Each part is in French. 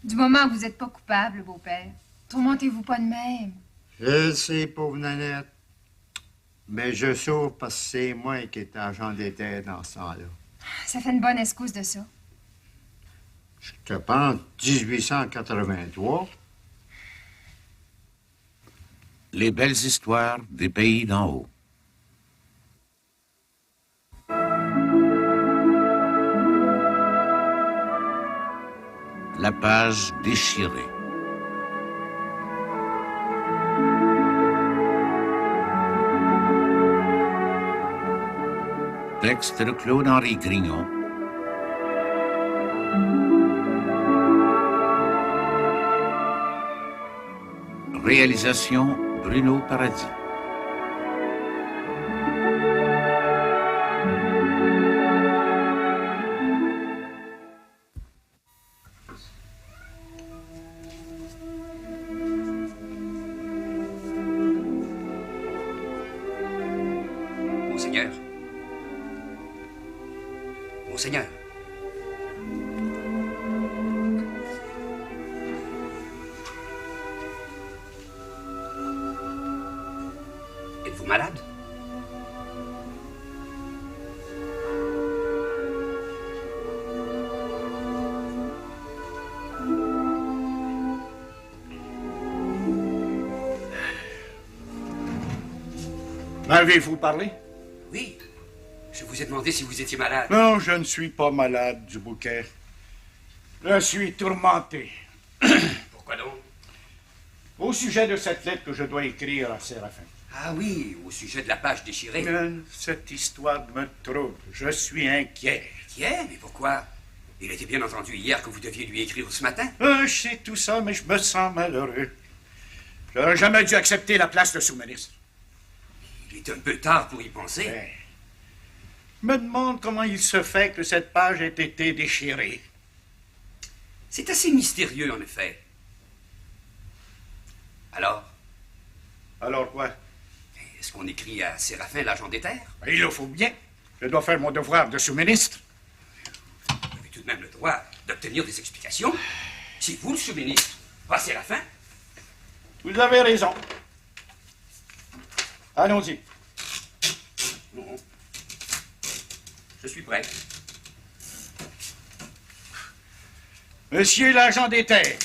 Du moment où vous n'êtes pas coupable, beau-père, tourmentez-vous pas de même. Je le sais, pauvre Nanette. Mais je sauve parce que c'est moi qui étais agent des terres dans ce temps-là. Ça fait une bonne excuse de ça. Je te pense 1883. Les belles histoires des pays d'en haut. La page déchirée. Texte de Claude-Henri Grignon. Réalisation Bruno Paradis. Monseigneur. Monseigneur. Êtes-vous malade? M'avez-vous parlé? Oui. Je vous ai demandé si vous étiez malade. Non, je ne suis pas malade, Dubouquet. Je suis tourmenté. Pourquoi donc? Au sujet de cette lettre que je dois écrire à Séraphin. Ah oui, au sujet de la page déchirée. Cette histoire me trouble. Je suis inquiet. Inquiet? Mais pourquoi? Il était bien entendu hier que vous deviez lui écrire ce matin. Je sais tout ça, mais je me sens malheureux. J'aurais jamais dû accepter la place de sous-ministre. Il est un peu tard pour y penser. Ouais. Je me demande comment il se fait que cette page ait été déchirée. C'est assez mystérieux, en effet. Alors? Alors quoi? Est-ce qu'on écrit à Séraphin, l'agent des terres? Il le faut bien. Je dois faire mon devoir de sous-ministre. Vous avez tout de même le droit d'obtenir des explications. C'est vous le sous-ministre, pas Séraphin. Vous avez raison. Allons-y. Bon. Je suis prêt. Monsieur l'agent des terres.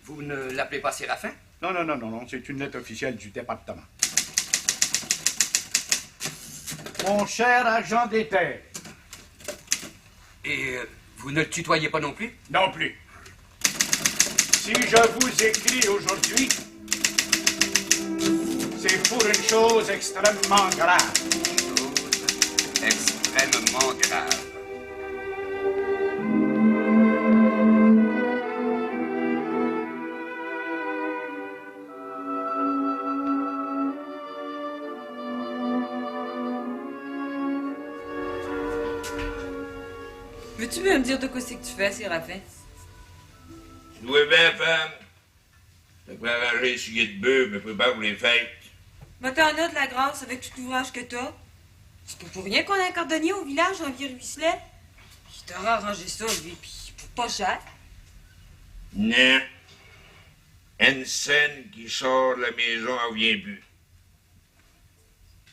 Vous ne l'appelez pas Séraphin? Non, c'est une lettre officielle du département. Mon cher agent des terres. Et vous ne le tutoyez pas non plus? Non plus. Si je vous écris aujourd'hui, c'est pour une chose extrêmement grave. Chose extrêmement grave. Veux-tu me dire de quoi c'est que tu fais, Séraphin? Tu dois bien, femme. Ça peut arranger les sujets de bœuf, mais prépare pour les fêtes. Mais t'en as de la grâce avec tout l'ouvrage que t'as. C'est pas pour rien qu'on a un cordonnier au village en Vieux-Ruisselet. Il t'aura arrangé ça, lui, pis pour pas cher. Non. Une scène qui sort de la maison, elle vient plus.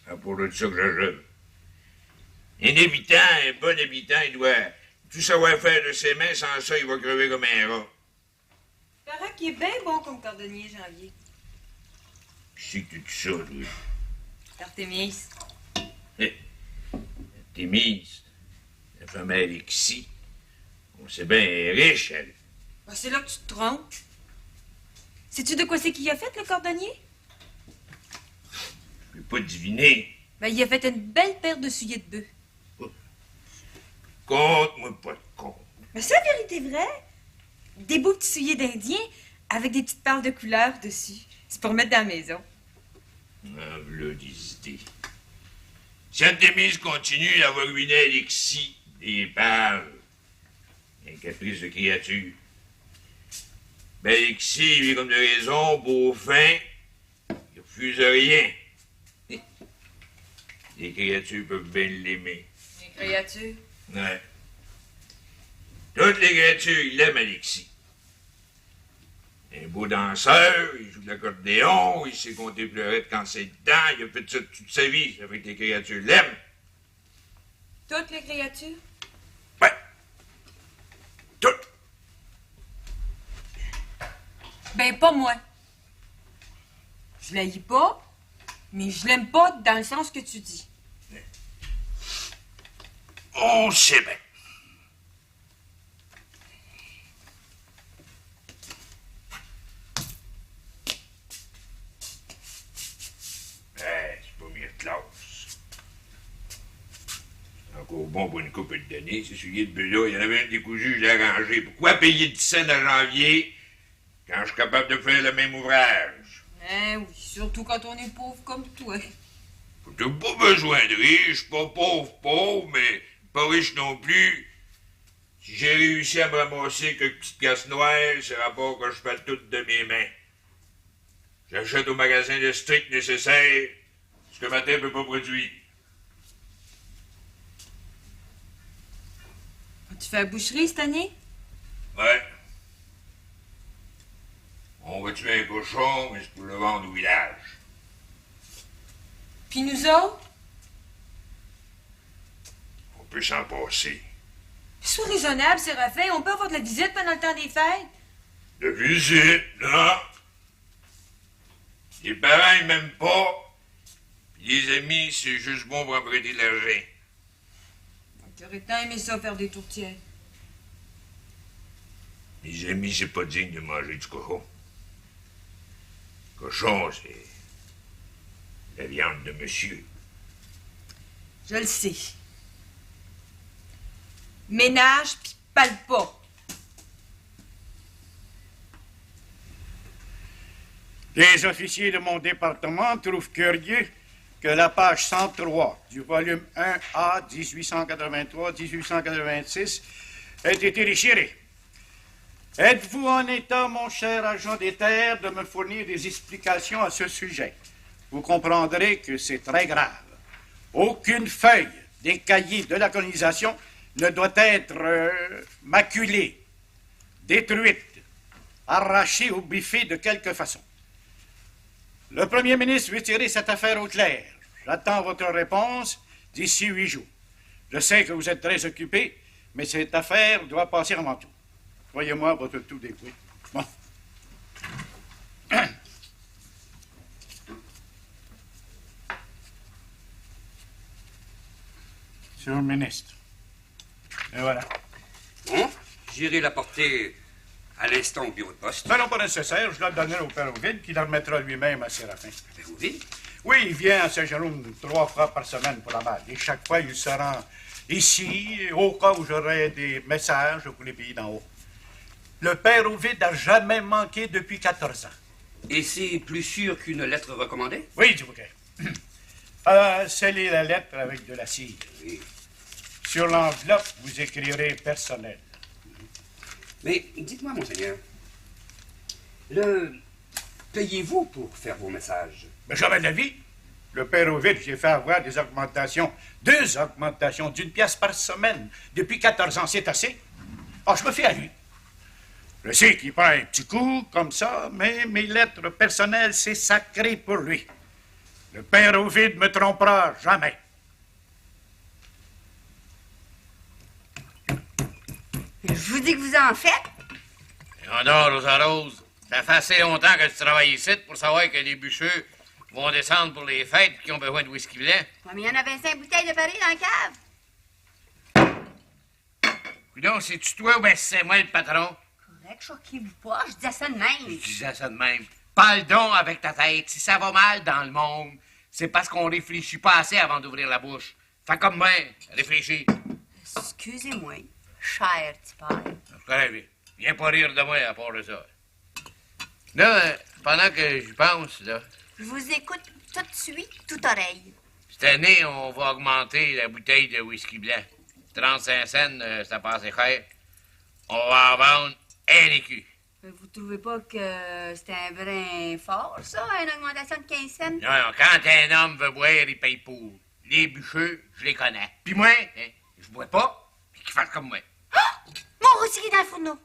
C'est pour de ça que je joue. Un habitant, un bon habitant, il doit tout savoir faire de ses mains, sans ça, il va crever comme un rat. Paraît qu'il est bien bon comme cordonnier, Janvier. Qui c'est que tu dis ça, toi? Artémis. T'es mise. La femme Alexis. On sait bien, elle est riche, elle. Ben, c'est là que tu te trompes. Sais-tu de quoi c'est qu'il a fait, le cordonnier? Je peux pas deviner. Ben, il a fait une belle paire de souliers de bœuf. Conte-moi pas de conte. Mais c'est la vérité vraie. Des beaux petits souliers d'Indien avec des petites perles de couleur dessus. C'est pour mettre dans la maison. Ah, voilà des idées. Si Artémise continue, elle va ruiner Alexis, des parles. Un caprice de créature. Ben, Alexis, il est comme de raison, beau fin, il refuse rien. Les créatures peuvent bien l'aimer. Les créatures. Ouais. Toutes les créatures, il aime Alexis. Un beau danseur, il joue de l'accordéon, il sait compter fleurette quand c'est dedans, il a fait ça toute sa vie, ça fait que les créatures l'aiment. Toutes les créatures? Ouais. Toutes. Ben, pas moi. Je l'haïs pas, mais je l'aime pas dans le sens que tu dis. On sait bien. C'est pas mieux de classe. C'est encore bon pour une couple d'années. C'est celui de Bella. Il y en avait un décousu, je l'ai arrangé. Pourquoi payer 10 cents à janvier quand je suis capable de faire le même ouvrage? Oui, surtout quand on est pauvre comme toi. T'as pas besoin de riche, pas pauvre, mais pas riche non plus. Si j'ai réussi à me ramasser quelques petites pièces noires, c'est rapport que je fais tout de mes mains. J'achète au magasin le strict nécessaire, ce que ma terre peut pas produire. Tu fais la boucherie cette année? Ouais. On va tuer un cochon, mais c'est pour le vendre au village. Puis nous autres? On peut s'en passer. Sois raisonnable, Séraphin. On peut avoir de la visite pendant le temps des fêtes. De visite, non? Les parents, ils m'aiment pas. Puis les amis, c'est juste bon pour emprunter de l'argent. T'aurais tant aimé ça, faire des tourtières. Les amis, c'est pas digne de manger du cochon. Cochon, c'est la viande de monsieur. Je le sais. Ménage pis parle pas. Les officiers de mon département trouvent curieux que la page 103 du volume 1A 1883-1886 ait été déchirée. Êtes-vous en état, mon cher agent des terres, de me fournir des explications à ce sujet? Vous comprendrez que c'est très grave. Aucune feuille des cahiers de la colonisation ne doit être maculée, détruite, arrachée ou biffée de quelque façon. Le premier ministre veut tirer cette affaire au clair. J'attends votre réponse d'ici 8 jours. Je sais que vous êtes très occupé, mais cette affaire doit passer avant tout. Voyez-moi votre tout découé. Bon. Monsieur le ministre. Et voilà. Bon, j'irai la porter à l'instant au bureau de poste. Ben non, pas nécessaire. Je la donnerai au père Ovid, qui la remettra lui-même à Séraphin. Père Ovid? Oui, il vient à Saint-Jérôme 3 fois par semaine pour la balle. Et chaque fois, il se rend ici, au cas où j'aurai des messages pour les pays d'en haut. Le père Ovid n'a jamais manqué depuis 14 ans. Et c'est plus sûr qu'une lettre recommandée? Oui, du bouquet. Scellez la lettre avec de la cire. Oui. Sur l'enveloppe, vous écrirez personnel. Mais dites-moi, monseigneur, le payez-vous pour faire vos messages? Mais jamais de la vie. Le père Ovid, j'ai fait avoir des augmentations, 2 augmentations d'1 pièce par semaine. Depuis 14 ans, c'est assez. Ah, je me fie à lui. Je sais qu'il prend un petit coup comme ça, mais mes lettres personnelles, c'est sacré pour lui. Le père Ovid ne me trompera jamais. Je vous dis que vous en faites. Non, Rosa Rose, ça fait assez longtemps que tu travailles ici pour savoir que les bûcheux vont descendre pour les fêtes et qu'ils ont besoin de whisky blanc. Ouais, mais il y en a 25 bouteilles de Paris dans la cave. Coudonc, c'est-tu toi ou bien c'est moi le patron? Correct, choquez-vous pas, je disais ça de même. Je disais ça de même. Parle donc avec ta tête. Si ça va mal dans le monde, c'est parce qu'on réfléchit pas assez avant d'ouvrir la bouche. Fais comme moi, réfléchis. Excusez-moi, cher petit père. Très bien. Viens pas rire de moi à part de ça. Là, pendant que j'y pense, là, Je vous écoute tout de suite, toute oreille. cette année, on va augmenter la bouteille de whisky blanc. 35 cents, ça passe cher. On va en vendre un écu. Vous trouvez pas que c'est un brin fort, ça, une augmentation de 15 cents? Non, quand un homme veut boire, il paye pour. Les bûcheux, je les connais. Puis moi, hein, je bois pas, puis qu'ils fassent comme moi. Ah! Pas recycler dans le fourneau.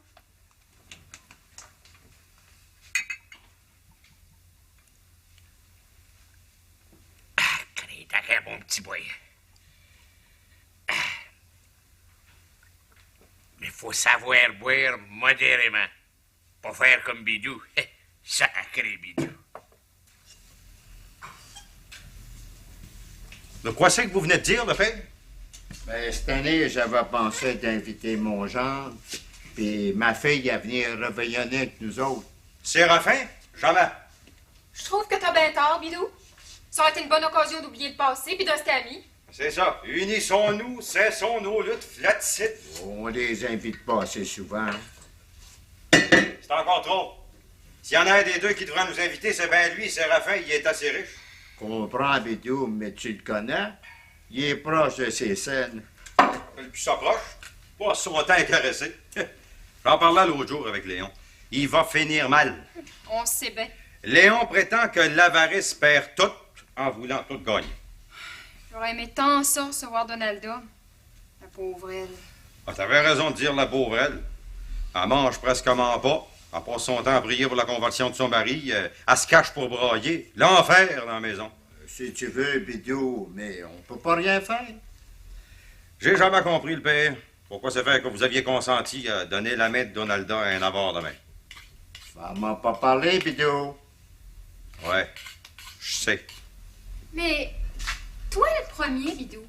T'as un bon petit boy. Mais faut savoir boire modérément. Pas faire comme Bidou. Sacré Bidou. De quoi c'est que vous venez de dire, le père? Ben, cette année, j'avais pensé d'inviter mon gendre, puis ma fille à venir réveillonner avec nous autres. Séraphin? Jamais. Je trouve que t'as bien tort, Bidou. Ça aurait été une bonne occasion d'oublier le passé puis de rester amis. C'est ça. Unissons-nous, cessons nos luttes flatissites. On les invite pas assez souvent. C'est encore trop. S'il y en a un des deux qui devrait nous inviter, c'est bien lui, Séraphin, il est assez riche. Comprends, Bidou, mais tu le connais. Il est proche de ses scènes. Le plus s'approche, pas son temps intéressé. J'en parlais l'autre jour avec Léon. Il va finir mal. On sait bien. Léon prétend que l'avarice perd tout en voulant tout gagner. J'aurais aimé tant ça recevoir Donalda. La pauvre elle. Ah, t'avais raison de dire la pauvre elle. Elle mange presquement pas. Elle passe son temps à prier pour la conversion de son mari. Elle se cache pour brailler. L'enfer dans la maison. Si tu veux, Bidou, mais on peut pas rien faire. J'ai jamais compris, le père, pourquoi c'est fait que vous aviez consenti à donner la main de Donalda à un avare de main. Tu vas m'en pas parler, Bidou. Ouais, je sais. Mais toi le premier, Bidou.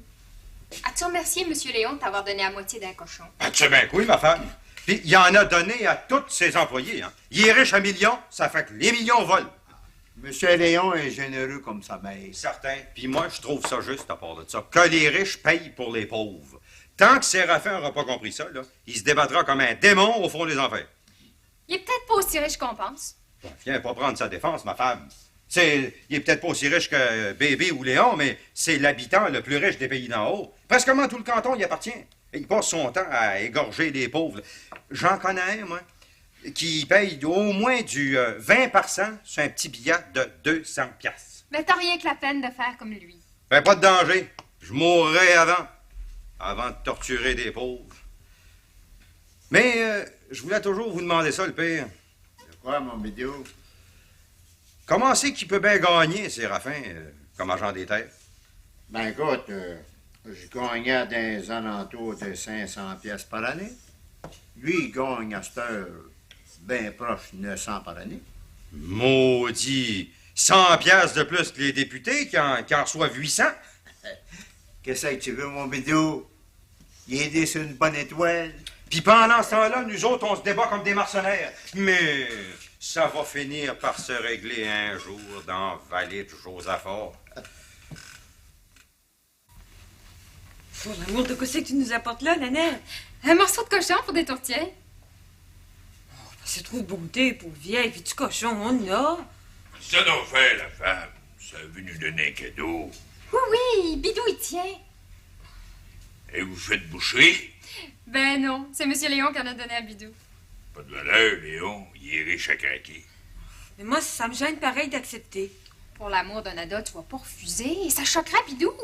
As-tu remercié M. Léon de t'avoir donné la moitié d'un cochon? Ah, tu sais bien que oui, ma femme. Puis il en a donné à tous ses employés. Hein. Il est riche à millions, ça fait que les millions volent. Monsieur Léon est généreux comme sa mère. Certain. Puis moi, je trouve ça juste à part de ça. Que les riches payent pour les pauvres. Tant que Séraphin n'aura pas compris ça, là, il se débattra comme un démon au fond des enfers. Il est peut-être pas aussi riche qu'on pense. Viens pas prendre sa défense, ma femme. Il est peut-être pas aussi riche que Bébé ou Léon, mais c'est l'habitant le plus riche des pays d'en haut. Presquement tout le canton y appartient. Et il passe son temps à égorger les pauvres. J'en connais un, moi, qui paye au moins du 20% sur un petit billet de 200 piastres. Mais t'as rien que la peine de faire comme lui. Ben, pas de danger. Je mourrai avant de torturer des pauvres. Mais je voulais toujours vous demander ça, le père. De quoi, mon Bidou? Comment c'est qu'il peut bien gagner, Séraphin, comme agent des terres? Ben, écoute, je gagnais dans les alentours de 500 pièces par année. Lui, il gagne à cette heure bien proche de 900 par année. Maudit! 100 piastres de plus que les députés qui en reçoivent 800? Qu'est-ce que tu veux, mon Bidou? Il est aidé sur une bonne étoile. Puis pendant ce temps-là, nous autres, on se débat comme des mercenaires. Mais ça va finir par se régler un jour dans la vallée de Josaphat. Pour l'amour de qu'est-ce que tu nous apportes là, Nanette? Un morceau de cochon pour des tourtières. C'est trop de beauté pour vieille, puis du cochon, on a. Ça donc fait, la femme. Ça a venu donner un cadeau. Oui, oui, Bidou, il tient. Et vous faites boucher? Ben non, c'est M. Léon qui en a donné à Bidou. Pas de valeur, Léon. Il est riche à craquer. Mais moi, ça me gêne pareil d'accepter. Pour l'amour d'un ado, tu vas pas refuser. Ça choquera Bidou.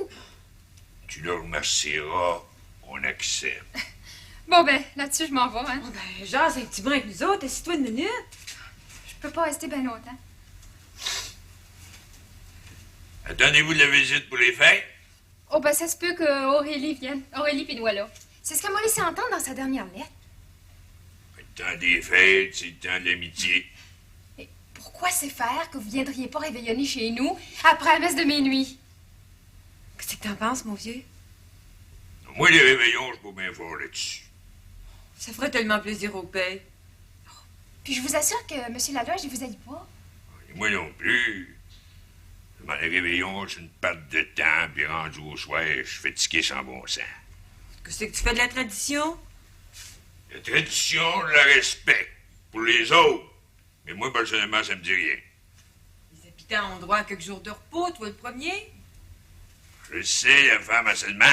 Tu le remercieras. On accepte. Bon, ben, là-dessus, je m'en vais, hein. Oh, ben, jase un petit brin avec nous autres, assis-toi une minute. Je peux pas rester bien longtemps. Attendez-vous de la visite pour les fêtes? Oh, ben, ça se peut que Aurélie vienne. Aurélie puis Noëlla. C'est ce qu'elle m'a laissé entendre dans sa dernière lettre. Le temps des fêtes, c'est le temps de l'amitié. Mais pourquoi c'est faire que vous viendriez pas réveillonner chez nous après la messe de minuit? Qu'est-ce que t'en penses, mon vieux? Moi, les réveillons, je peux bien fort là-dessus. Ça ferait tellement plaisir au père. Puis je vous assure que M. Ladoche, il vous aide pas. Et moi non plus. Dans les réveillons, c'est une perte de temps, puis rendu au soir, je fais tiquer sans bon sens. Qu'est-ce que tu fais de la tradition? La tradition, je la respecte. Pour les autres. Mais moi, personnellement, ça me dit rien. Les habitants ont droit à quelques jours de repos, toi le premier. Je sais, la femme a seulement.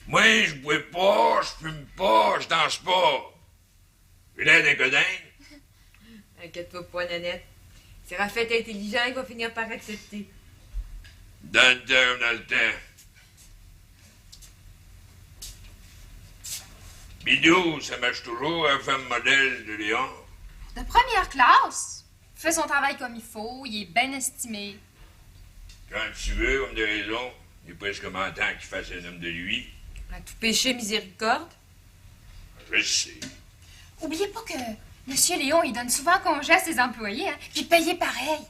Moi, je bois pas, je fume pas, je danse pas. J'ai l'air d'un codin. Inquiète-toi pas, Nanette. Séraphin est intelligent, il va finir par accepter. Dans le temps. Bidou, ça marche toujours, la femme modèle de Léon. De première classe. Il fait son travail comme il faut, il est bien estimé. Quand tu veux, homme de raison, il est presque en temps qu'il fasse un homme de lui. À tout péché, miséricorde. Je sais. Oubliez pas que Monsieur Léon, il donne souvent congé à ses employés, hein, puis payé pareil.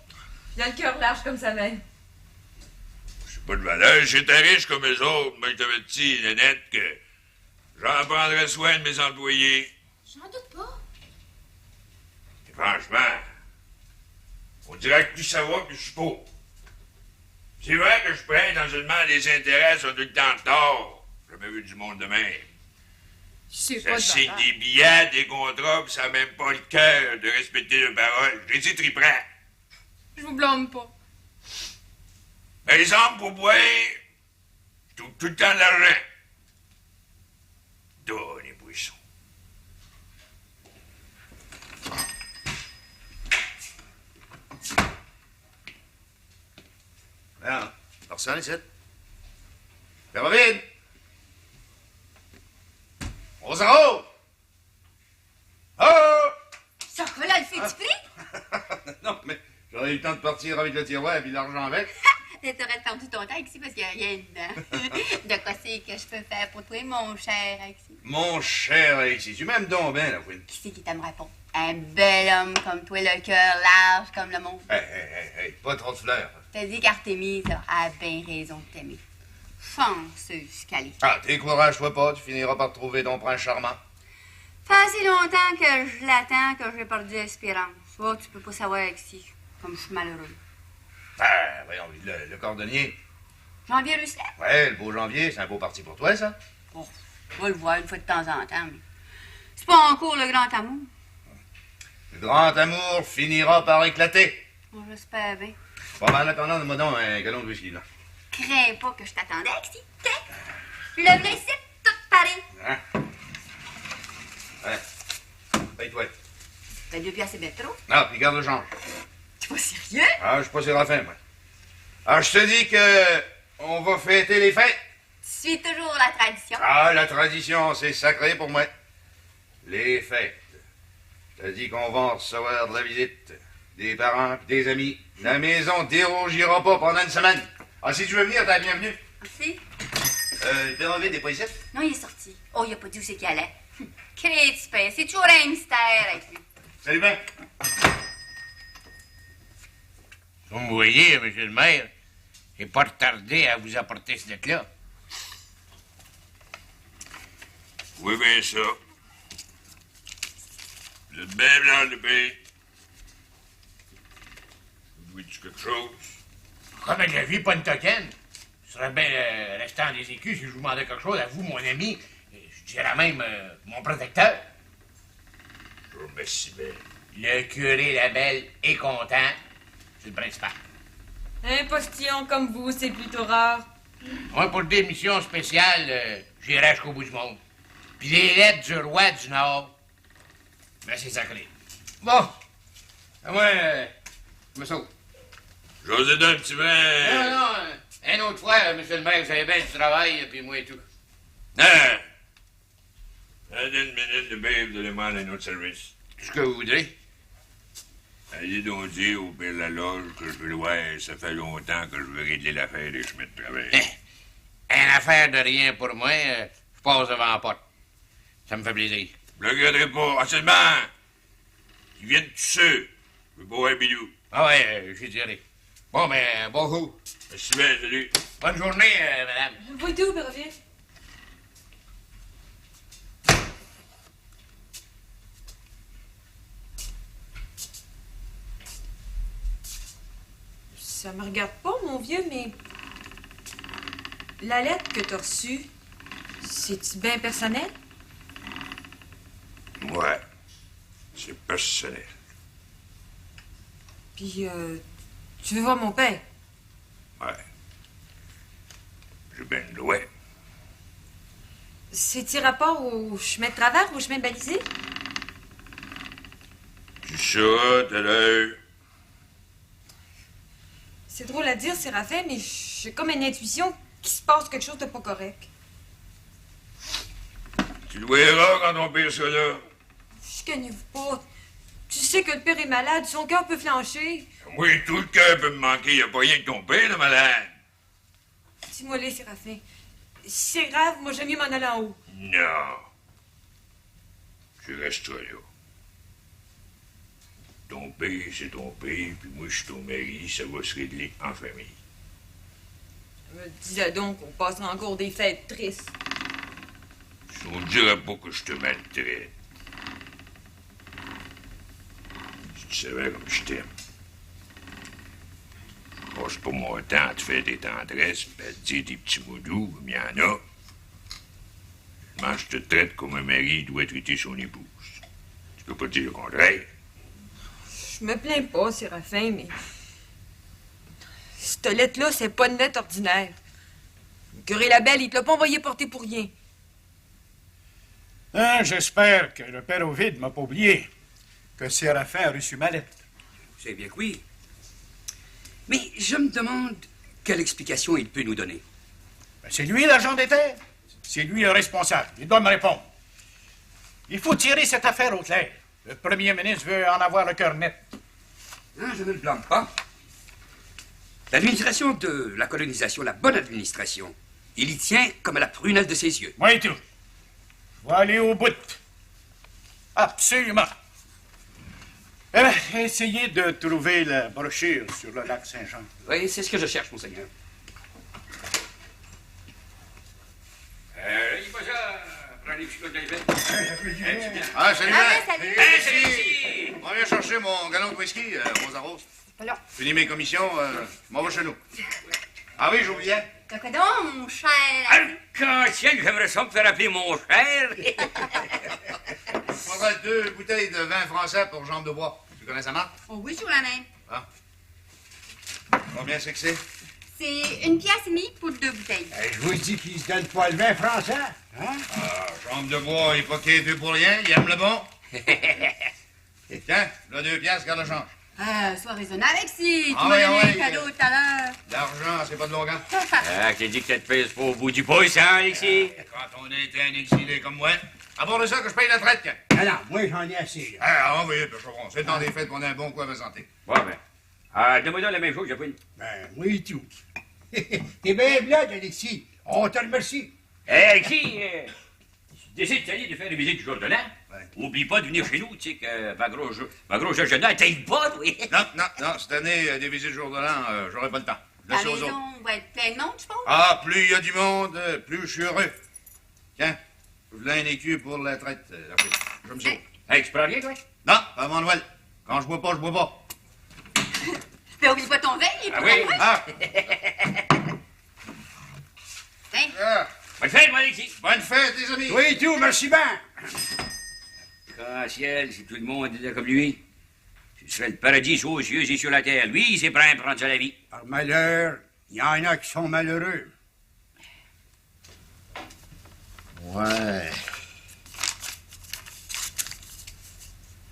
Il a le cœur large comme sa main. C'est pas de valeur, j'étais riche comme eux autres. Moi, je t'avertis, Nénette, que j'en prendrais soin de mes employés. J'en doute pas. Et franchement, on dirait que plus ça va, plus je suis pauvre. C'est vrai que je prends dans une main les intérêts sont tout le temps de tort. J'ai jamais vu du monde de même. C'est Ça pas de signe valeur. des billets, des contrats, puis ça n'a même pas le cœur de respecter leurs paroles. Je les dis triprant. Je vous blâme pas. Par exemple, pour boire, je trouve tout le temps de l'argent. Donne les buissons. Non, personne ici. Fais pas vide. Au zéro. Oh! Ça va là, le fait du prix? Non, mais j'aurais eu le temps de partir avec le tiroir et puis l'argent avec. T'aurais perdu ton temps ici parce qu'il n'y a rien dedans. De quoi c'est que je peux faire pour toi, mon cher Alexis? Mon cher Alexis, tu m'aimes donc bien, la fouine. Qui c'est qui t'aimerait pas? Un bel homme comme toi, le cœur large comme le monde. Hey, pas trop de fleurs. T'as dit qu'Artémise a bien raison de t'aimer. Chanceuse qu'elle est. Ah, décourage-toi pas, tu finiras par trouver ton prince charmant. Fait assez longtemps que je l'attends que j'ai perdu espérance. Oh, tu peux pas savoir, Alexis, comme je suis malheureux. Ah, voyons, le cordonnier. Janvier Russet? Ouais, le beau janvier, c'est un beau parti pour toi, ça. Oh, on va le voir une fois de temps en temps, mais c'est pas encore le grand amour. Le grand amour finira par éclater. Oh, j'espère bien. Bon, ben, en attendant, donne-moi donc un galon de whisky, là. Crains pas que je t'attendais, Alexis. Tiens, le vrai site, tout pareil. Hein? Ouais. Paye-toi. T'as 2 piastres, c'est bien trop. Ah, puis garde le change. T'es pas sérieux? Ah, je suis pas sur la fin, moi. Ah, je te dis que on va fêter les fêtes. Tu suis toujours la tradition. Ah, la tradition, c'est sacré pour moi. Les fêtes. Je te dis qu'on va recevoir de la visite, des parents pis des amis. La maison dérogira pas pendant une semaine. Ah, si tu veux venir, t'es la bienvenue. Merci. T'es enlevé des poésies? Non, il est sorti. Oh, il a pas dit où c'est qu'il allait. Crée-tu, c'est toujours un mystère avec lui. Salut, ben. Vous me voyez, monsieur le maire, j'ai pas retardé à vous apporter ce lettre-là. Oui, bien ça. Vous êtes bien blanc de paix. Vous dites quelque chose? Comme de la vie, pas une tokenne. Ce serait bien restant des écus si je vous demandais quelque chose à vous, mon ami. Je dirais même mon protecteur. Je vous remercie bien. Le curé Labelle est content. C'est le principal. Un postillon comme vous, c'est plutôt rare. Moi, pour des missions spéciales, j'irai jusqu'au bout du monde. Puis les lettres du roi du Nord, ben c'est sacré. Bon, moi, je me sauve. J'ose donner un petit vin. Non, une autre fois, monsieur le maire, vous avez bien du travail, puis moi et tout. Non. Attendez une minute de babe, donnez-moi un autre service. Tout ce que vous voudrez. Allez donc dire au père de la loge que je veux le voir. Ça fait longtemps que je veux régler l'affaire des chemins de travail. Une affaire de rien pour moi, je passe devant la porte. Ça me fait plaisir. Je ne le regretterai pas. Ah, seulement, ils viennent tous ceux. Je veux pas voir Bidou. Ah ouais, j'y dirai. Bon, ben, bon coup. Merci bien, salut. Bonne journée, madame. Vous d'où, Bervier? Ça me regarde pas, mon vieux, mais... La lettre que t'as reçue, c'est-tu bien personnel? Ouais. C'est personnel. Puis, tu veux voir mon père? Ouais. J'ai bien le droit. C'est-tu rapport au chemin de travers ou au chemin balisé? Tu sauras tout à l'heure. C'est drôle à dire, Séraphin, mais j'ai comme une intuition qu'il se passe quelque chose de pas correct. Tu le verras quand ton père sera là. Chicanez-vous pas. Tu sais que le père est malade, son cœur peut flancher. Oui, tout le cœur peut me manquer. Il n'y a pas rien que ton père, le malade. Dis-moi les, Séraphin. Si c'est grave, moi j'aime mieux m'en aller en haut. Non. Je resterai là. Ton père, c'est ton père, puis moi, je suis ton mari. Ça va se régler en famille. Me disais donc qu'on passera encore des fêtes tristes. On ne dirait pas que je te maltraite. Si tu savais comme je t'aime. Je passe pas mon temps à te faire des tendresses, à te dire des petits mots doux, comme il y en a. Moi, je te traite comme un mari doit traiter son épouse. Tu peux pas dire le contraire. Je me plains pas, Séraphin, mais... Cette lettre-là, c'est pas une lettre ordinaire. Le curé Labelle, il te l'a pas envoyé porter pour rien. Hein, j'espère que le père Ovide m'a pas oublié, que Séraphin a reçu ma lettre. Vous savez bien que oui. Mais je me demande quelle explication il peut nous donner. Ben, c'est lui l'agent des terres. C'est lui le responsable. Il doit me répondre. Il faut tirer cette affaire au clair. Le premier ministre veut en avoir le cœur net. Hein, je ne le blâme pas. L'administration de la colonisation, la bonne administration, il y tient comme à la prunelle de ses yeux. Moi et tout. Je vais aller au bout. Absolument. Eh bien, essayez de trouver la brochure sur le lac Saint-Jean. Oui, c'est ce que je cherche, monseigneur. Il va ça. Prends les petits de la Ah, salut, Ah, Ben. salut. Hey, salut ici. On vient chercher mon galon de whisky, Rosa Rose. Alors, Fini mes commissions, m'en va chez nous. Ah oui, j'oubliais. t'as quoi donc, mon cher? Arc-en-ciel, j'aimerais ça me faire appeler mon cher. Je prendrai 2 bouteilles de vin français pour jambes de bois. Tu connais sa marque? Oh oui, sur la même. Ah. Combien c'est que c'est? C'est 1 pièce et demie pour 2 bouteilles. Je vous dis qu'il se donne pas le vin français. Hein? Ah, jambes de bois, il pas quitté pour rien, il aime le bon. Tiens, là 2 piastres, garde le change. Sois raisonnable, Alexis. Ah Tu m'as oui, donné ah un oui. cadeau tout à l'heure. L'argent, c'est pas de longueur. Ah, qui dit que tu te pèses pas au bout du pouce, hein, Alexis? Quand on est un exilé comme moi, à part de ça que je paye la traite, tiens. Ah non, moi j'en ai assez. Là. Ah, oui, puis chaudron, c'est le temps des fêtes qu'on a un bon coup à ma santé. Bon, ben. Donne-moi donc la même chose, j'ai pas une. Ben, moi et tout. T'es bien blade, Alexis. On te remercie. Hé, Alexis, tu décides d'aller de faire une visite du jour de l'an. Ouais. Oublie pas de venir chez nous, tu sais que ma grosse jeune t'aille pas, oui. Non, cette année, des visites jour de l'an, j'aurai pas le temps. La Laissez aux autres. maison va être pleine de monde, je pense. Ah, plus il y a du monde, plus je suis heureux. Tiens, je voulais un écu pour la traite. Je me sauve. Hey, tu prends rien, toi? Non, pas avant Noël. Quand je bois pas, je bois pas. Mais oublie pas ton verre, il est Ah pour oui? moi. Ah! Tiens. Ah. Bonne fête, moi, Alexis. Bonne fête, les amis! Oui et tout, merci bien. Grand ciel, si tout le monde était comme lui, ce serait le paradis aux yeux et sur la terre. Lui, il s'est prêt à prendre ça la vie. Par malheur, il y en a qui sont malheureux. Ouais.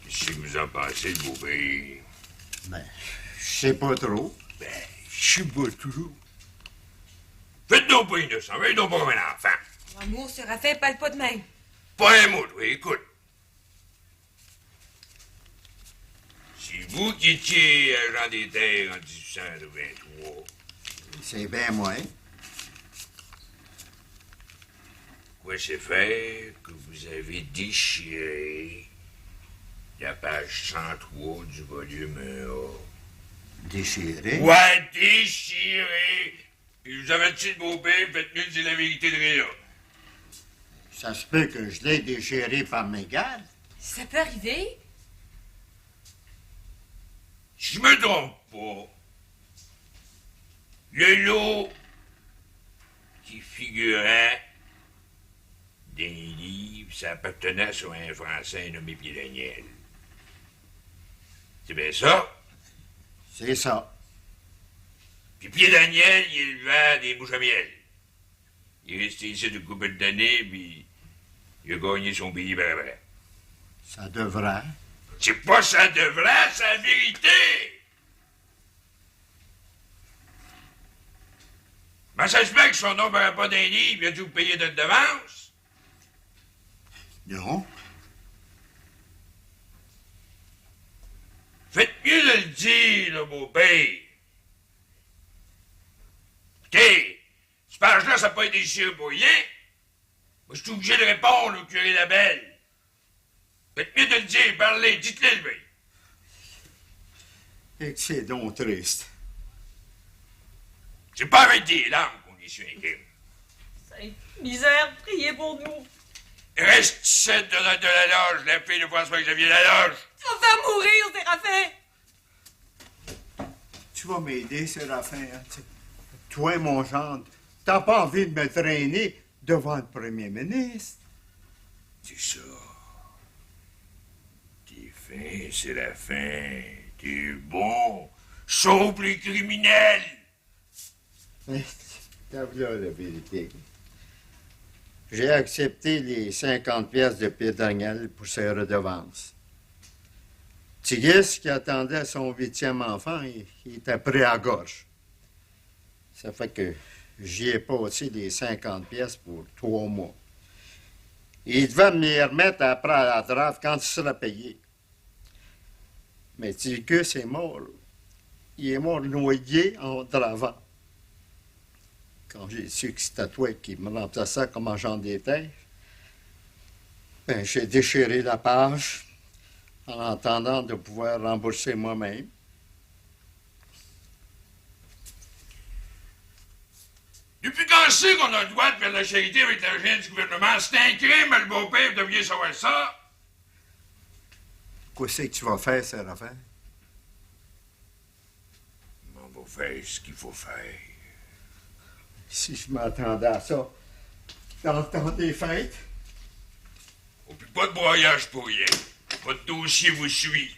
Qu'est-ce que vous en pensez de vos pays? Ben, je sais pas trop. Je sais pas trop. Faites donc pas innocent, faites donc pas comme un enfant. Amour, Séraphin, parle pas de même. Pas un mot, toi, écoute. C'est vous qui étiez agent des terres en 1823. C'est bien moi. Quoi c'est faire que vous avez déchiré la page 103 du volume 1A? Déchiré. Ouais, déchiré! Puis vous avez dit de vos pères, faites mieux de dire la vérité de rien. Ça se peut que je l'ai déchiré par mes gardes. Ça peut arriver? Si je me trompe pas, le lot qui figurait dans les livres, ça appartenait sur un Français nommé Pierre Daniel. C'est bien ça? C'est ça. Puis Pierre Daniel, il élevait des mouches à miel. Il est resté ici une couple d'années, puis il a gagné son billet par après. Ça devrait. C'est pas ça devrait, c'est la vérité! Mais ça se fait que son nom ne paraît pas dans les livres, il a dû vous payer de devance. Non. Faites mieux de le dire, le beau-père. Écoutez, ce page-là, ça n'a pas été déchiré pour rien. Moi, je suis obligé de répondre au curé Labelle. Faites mieux de le dire, parlez, dites-le, lui. Et que c'est donc triste. C'est pas avec des larmes qu'on y suit un crime. Sainte misère, priez pour nous. Reste ici de la loge, la fille de François-Xavier Laloge. Tu vas faire mourir, Séraphin. Tu vas m'aider, Séraphin. Hein? Toi, mon gendre, t'as pas envie de me traîner devant le premier ministre. C'est ça. T'es fin, Séraphin. T'es bon. Sauf les criminels. T'as vu la vérité. J'ai accepté les 50 pièces de Pédaniel pour ses redevances. Tigis, qui attendait son 8e enfant, il était prêt à gorge. Ça fait que j'y ai passé les 50 pièces pour 3 mois. Il devait me les remettre après à la drave quand il sera payé. Mais Tigis est mort. Il est mort noyé en dravant. Quand j'ai su que c'était toi qui me remplaçait comme agent des terres, ben, j'ai déchiré la page en attendant de pouvoir rembourser moi-même. Depuis quand c'est qu'on a le droit de faire la charité avec l'argent du gouvernement? C'est un crime, le beau-père, vous devriez savoir ça. Qu'est-ce que tu vas faire, Séraphin? On va faire ce qu'il faut faire. Si je m'attendais à ça, dans le temps des fêtes. Pas de broyage pour rien. Votre dossier vous suit.